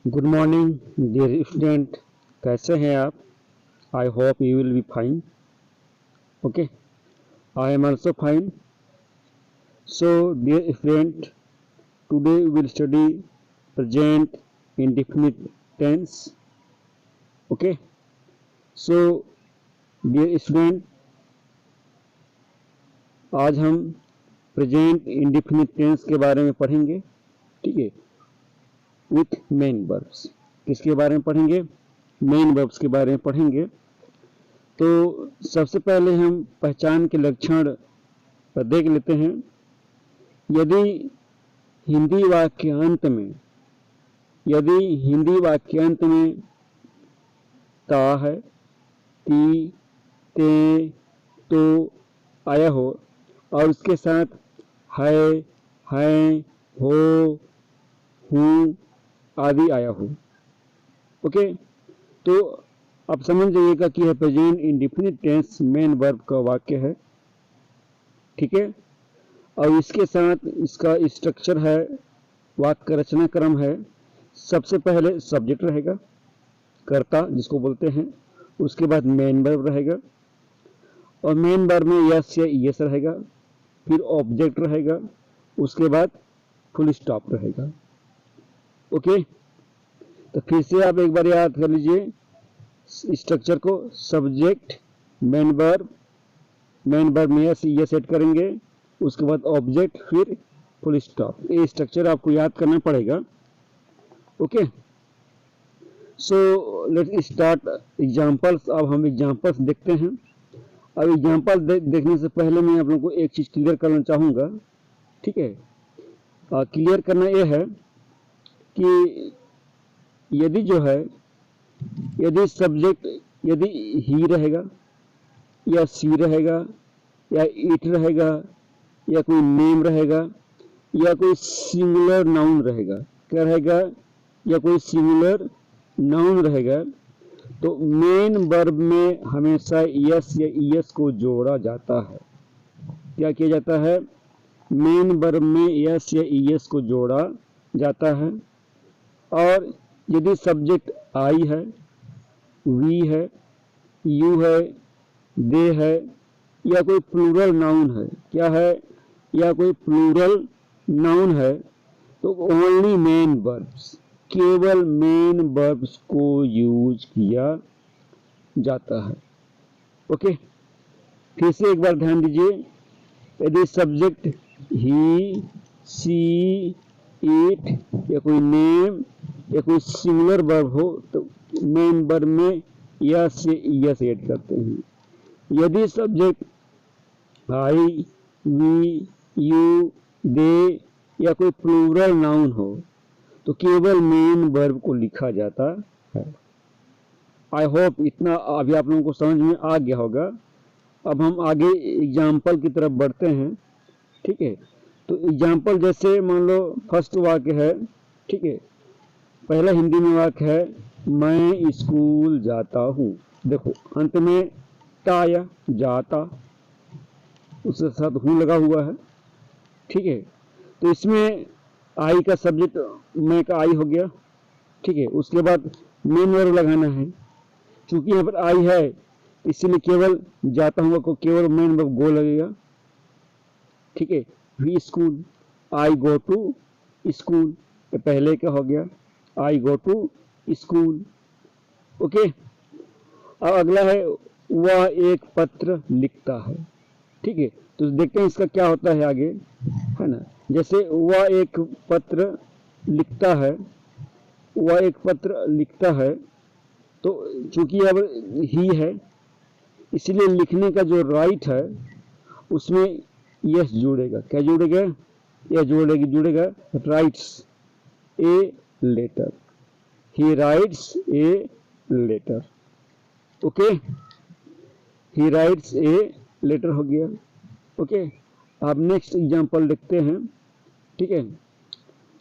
Good morning dear student, कैसे हैं आप? I hope you will be fine. Okay, I am also fine. So dear student, today we will study present indefinite tense. Okay, so dear student, आज हम present indefinite tense के बारे में पढ़ेंगे. ठीक है, विथ मेन वर्ब्स. किसके बारे में पढ़ेंगे? मेन वर्ब्स के बारे में पढ़ेंगे. तो सबसे पहले हम पहचान के लक्षण देख लेते हैं. यदि हिंदी वाक्यांत में ता है, ती, ते, तो आया हो और उसके साथ है, हैं, हो, हूँ आदि आया हो. ओके, तो आप समझ जाइएगा कि यह present indefinite tense main verb का वाक्य है. ठीक है, और इसके साथ इसका स्ट्रक्चर है, वाक्य रचना क्रम है. सबसे पहले सब्जेक्ट रहेगा, कर्ता जिसको बोलते हैं. उसके बाद मेन वर्ब रहेगा और मेन वर्ब में यस या यस रहेगा. फिर ऑब्जेक्ट रहेगा. उसके बाद फुल स्टॉप रहेगा. ओके, तो फिर से आप एक बार याद कर लीजिए स्ट्रक्चर को. सब्जेक्ट, मेन वर्ब में यस सेट करेंगे. उसके बाद ऑब्जेक्ट, फिर फुल स्टॉप. ये स्ट्रक्चर आपको याद करना पड़ेगा. Okay, so let's start examples. अब हम एग्जांपल्स देखते हैं. अब एग्जांपल देखने से पहले मैं आप लोगों को एक चीज क्लियर करना चाहूंगा. ठीक है, क्लियर करना यह है कि यदि सब्जेक्ट यदि ही रहेगा या सी रहेगा या इट रहेगा या कोई नेम रहेगा या कोई सिंगुलर नाउन रहेगा, क्या रहेगा? या कोई सिंगुलर नाउन रहेगा, तो मेन वर्ब में हमेशा यस या ईएस को जोड़ा जाता है. क्या किया जाता है? मेन वर्ब में यस या ईएस को जोड़ा जाता है. और यदि सब्जेक्ट आई है, वी है, यू है, दे है या कोई प्लूरल नाउन है, क्या है? या कोई प्लूरल नाउन है, तो ओनली मेन वर्ब्स, केवल मेन वर्ब्स को यूज किया जाता है. ओके, फिर से एक बार ध्यान दीजिए. यदि सब्जेक्ट ही, सी, इट या कोई नेम या कोई सिंगुलर वर्ब हो तो मेन वर्ब में यस ऐड करते हैं. यदि सब्जेक्ट आई, वी, यू, दे या कोई प्लूरल नाउन हो तो केवल मेन वर्ब को लिखा जाता है. आई होप इतना अभी आप लोगों को समझ में आ गया होगा. अब हम आगे एग्जाम्पल की तरफ बढ़ते हैं. ठीक है, तो एग्जाम्पल जैसे मान लो फर्स्ट वाक्य है. ठीक है, पहला हिंदी में वाक्य है, मैं स्कूल जाता हूँ. देखो अंत में ता या जाता, उसके साथ हूँ लगा हुआ है. ठीक है, तो इसमें आई का सब्जेक्ट मैं का आई हो गया. ठीक है, उसके बाद मेन वर्ब लगाना है. चूंकि यहाँ पर आई है इसलिए केवल जाता हूँ को केवल मेन वर्ब गो लगेगा. ठीक है, we school, I go to school, पहले का हो गया I go to school. Okay, अब अगला है वह एक पत्र लिखता है. ठीक है, तो देखते हैं इसका क्या होता है आगे, है ना. जैसे वह एक पत्र लिखता है, वह एक पत्र लिखता है, तो चूंकि अब ही है इसलिए लिखने का जो राइट है उसमें यस जुड़ेगा. क्या जुड़ेगा? यह जुड़ेगा writes a letter. He writes a letter. Okay, he writes a letter हो गया. ओके, अब नेक्स्ट एग्जांपल देखते हैं. ठीक है,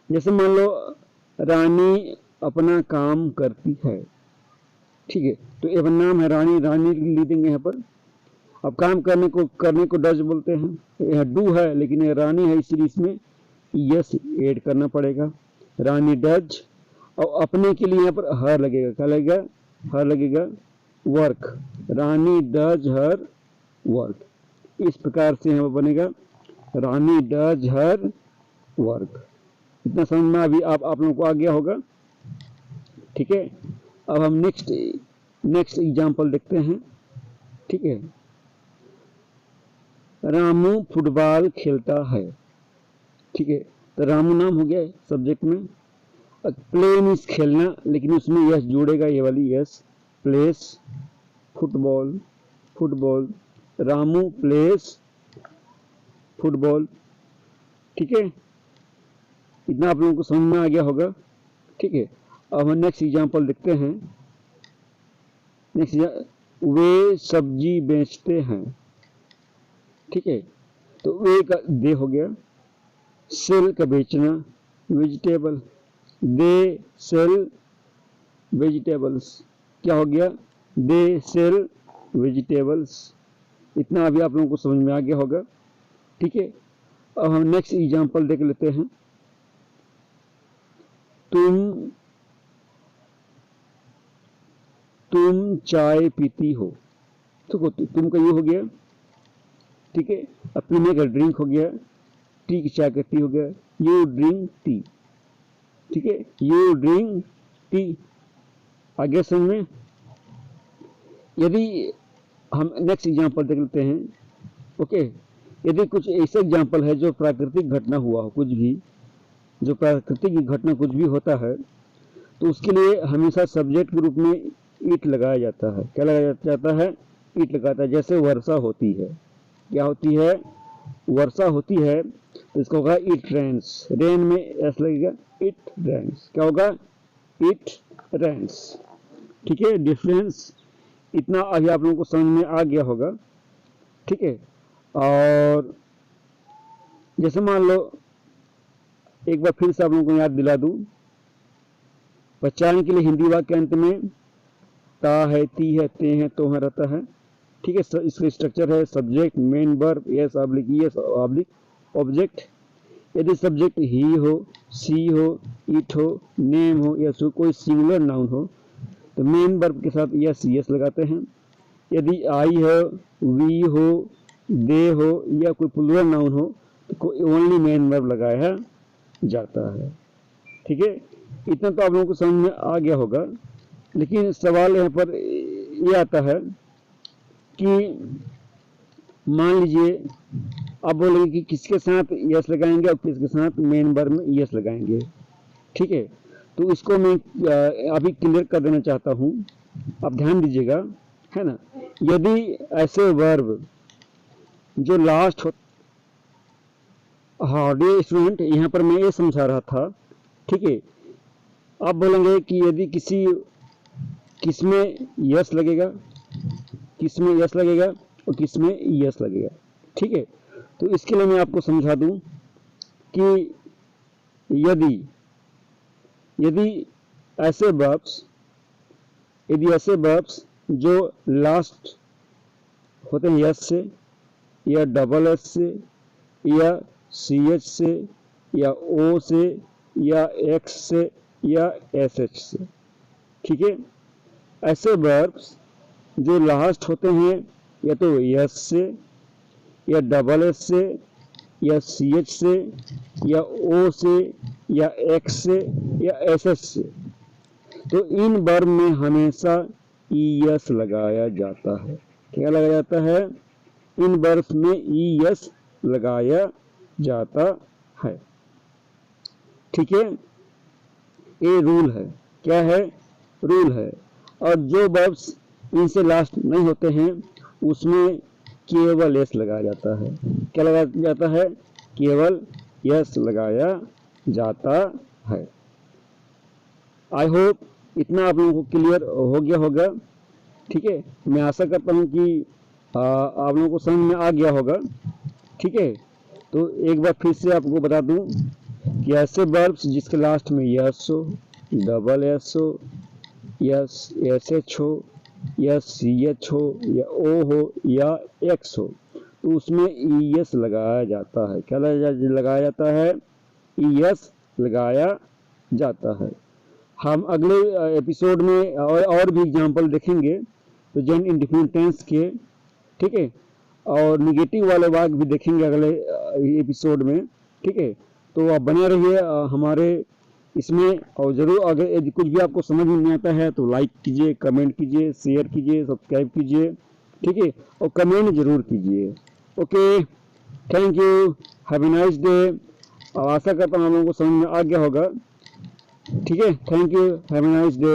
जैसे मान लो रानी अपना काम करती है. ठीक है, तो ये नाम है रानी, रानी लिख देंगे यहाँ पर. अब काम करने को डज बोलते हैं. यह डू है लेकिन ये रानी है इसलिए इसमें यस ऐड करना पड़ेगा. रानी डज. और अपने के लिए यहाँ पर हर लगेगा, क्या लगेगा, हर लगेगा, work, Rani does her work. इस प्रकार से यहाँ पर बनेगा रानी डज हर वर्क। इतना समझ में अभी आप लोगों को आ गया होगा, ठीक है। अब हम नेक्स्ट एग्जाम्पल देखते हैं, ठीक है। रामू फुटबॉल खेलता है, ठीक है। तो रामू नाम हो गया सब्जेक्ट में। प्ले मीन्स खेलना, लेकिन उसमें यस जोड़ेगा, ये वाली yes, place football, football, Ramu place football, ठीक है। इतना आप लोगों को समझ में आ गया होगा, ठीक है। अब हम नेक्स्ट एग्जाम्पल देखते हैं। नेक्स्ट, वे सब्जी बेचते हैं, ठीक है। तो वे का दे हो गया, सेल का बेचना, वेजिटेबल, दे सेल वेजिटेबल्स, क्या हो गया, दे सेल वेजिटेबल्स। इतना अभी आप लोगों को समझ में आ गया होगा, ठीक है। अब हम नेक्स्ट एग्जाम्पल देख लेते हैं। तुम चाय पीती हो, तो तुम का ये हो गया, ठीक है। अब पीने का ड्रिंक हो गया, टी की चाय का टी हो गया, यू ड्रिंक टी, ठीक है, यू ड्रिंक टी। आगे समझ में। यदि हम नेक्स्ट एग्जाम्पल देख लेते हैं, ओके। यदि कुछ ऐसे एग्जाम्पल है जो प्राकृतिक घटना हुआ हो, कुछ भी जो प्राकृतिक घटना कुछ भी होता है, तो उसके लिए हमेशा सब्जेक्ट के रूप में इट लगाया जाता है। क्या लगाया जाता है, इट लगाता है। जैसे वर्षा होती है, क्या होती है, वर्षा होती है, तो इसका होगा इट रेन्स, रेन में एस लगेगा, इट रेन्स, क्या होगा, इट रेन्स, ठीक है। डिफरेंस इतना अभी आप लोगों को समझ में आ गया होगा, ठीक है। और जैसे मान लो, एक बार फिर से आप लोगों को याद दिला दूं, पहचान के लिए हिंदी वाक्य अंत में ता है, ती है, ते है, तो है रहता है, ठीक है। इसका स्ट्रक्चर है subject, main verb, yes oblique yes oblique object. यदि सब्जेक्ट ही हो, सी हो, इट हो, नेम हो, या कोई सिंगुलर नाउन हो, तो मेन वर्ब के साथ यस यस लगाते हैं। यदि आई हो, वी हो, दे हो, या कोई प्लूरल नाउन हो, तो ओनली मेन वर्ब लगाया जाता है, ठीक है। इतना तो आप लोगों को समझ में आ गया होगा। लेकिन सवाल यहाँ पर ये आता है कि मान लीजिए आप बोलेंगे कि किसके साथ यस लगाएंगे और किसके साथ मेन वर्ब में यस लगाएंगे, ठीक है। तो इसको मैं अभी क्लियर कर देना चाहता हूँ, आप ध्यान दीजिएगा, है ना। यदि ऐसे वर्ब जो लास्ट हो, हाँ डियर स्टूडेंट, यहाँ पर मैं ये समझा रहा था, ठीक है। आप बोलेंगे कि यदि किसमें यस लगेगा, किसमें यस लगेगा और किसमें यस लगेगा, ठीक है। तो इसके लिए मैं आपको समझा दूं कि यदि ऐसे वर्ब्स जो लास्ट होते हैं यस से, या डबल एस से, या सी एच से, या ओ से, या एक्स से, या एस एच से, ठीक है। ऐसे वर्ब्स जो लास्ट होते हैं या तो यस से, या डबल एस से, या सी एच से, या ओ से, या एक्स से, या एस एच से, तो इन वर्ब में हमेशा ई एस लगाया जाता है। क्या लगाया जाता है, इन वर्ब्स में ई एस लगाया जाता है, ठीक है। ये रूल है, क्या है, रूल है। और जो वर्ब्स इनसे लास्ट नहीं होते हैं उसमें केवल एस लगाया जाता है। क्या लगाया जाता है, केवल एस लगाया जाता है। आई होप इतना आप लोगों को क्लियर हो गया होगा, ठीक है। मैं आशा करता हूँ कि आप लोगों को समझ में आ गया होगा, ठीक है। तो एक बार फिर से आपको बता दूं कि ऐसे वर्ब्स जिसके लास्ट में यस हो, डबल एस हो, यस एस एच हो, या सी एच हो, या ओ हो, या एक्स हो, तो उसमें ई एस लगाया जाता है। क्या लगाया जाता है, ई एस लगाया जाता है। हम अगले एपिसोड में और भी एग्जाम्पल देखेंगे प्रेजेंट इंडेफिनिट टेंस के, ठीक है, और निगेटिव वाले वाक्य भी देखेंगे अगले एपिसोड में, ठीक है। तो आप बने रहिए हमारे इसमें, और ज़रूर अगर यदि कुछ भी आपको समझ में नहीं आता है तो लाइक कीजिए, कमेंट कीजिए, शेयर कीजिए, सब्सक्राइब कीजिए, ठीक है, और कमेंट जरूर कीजिए। Okay, thank you, have a nice day. आशा करता हूँ आप लोगों को समझ में आ गया होगा, ठीक है। Thank you, have a nice day.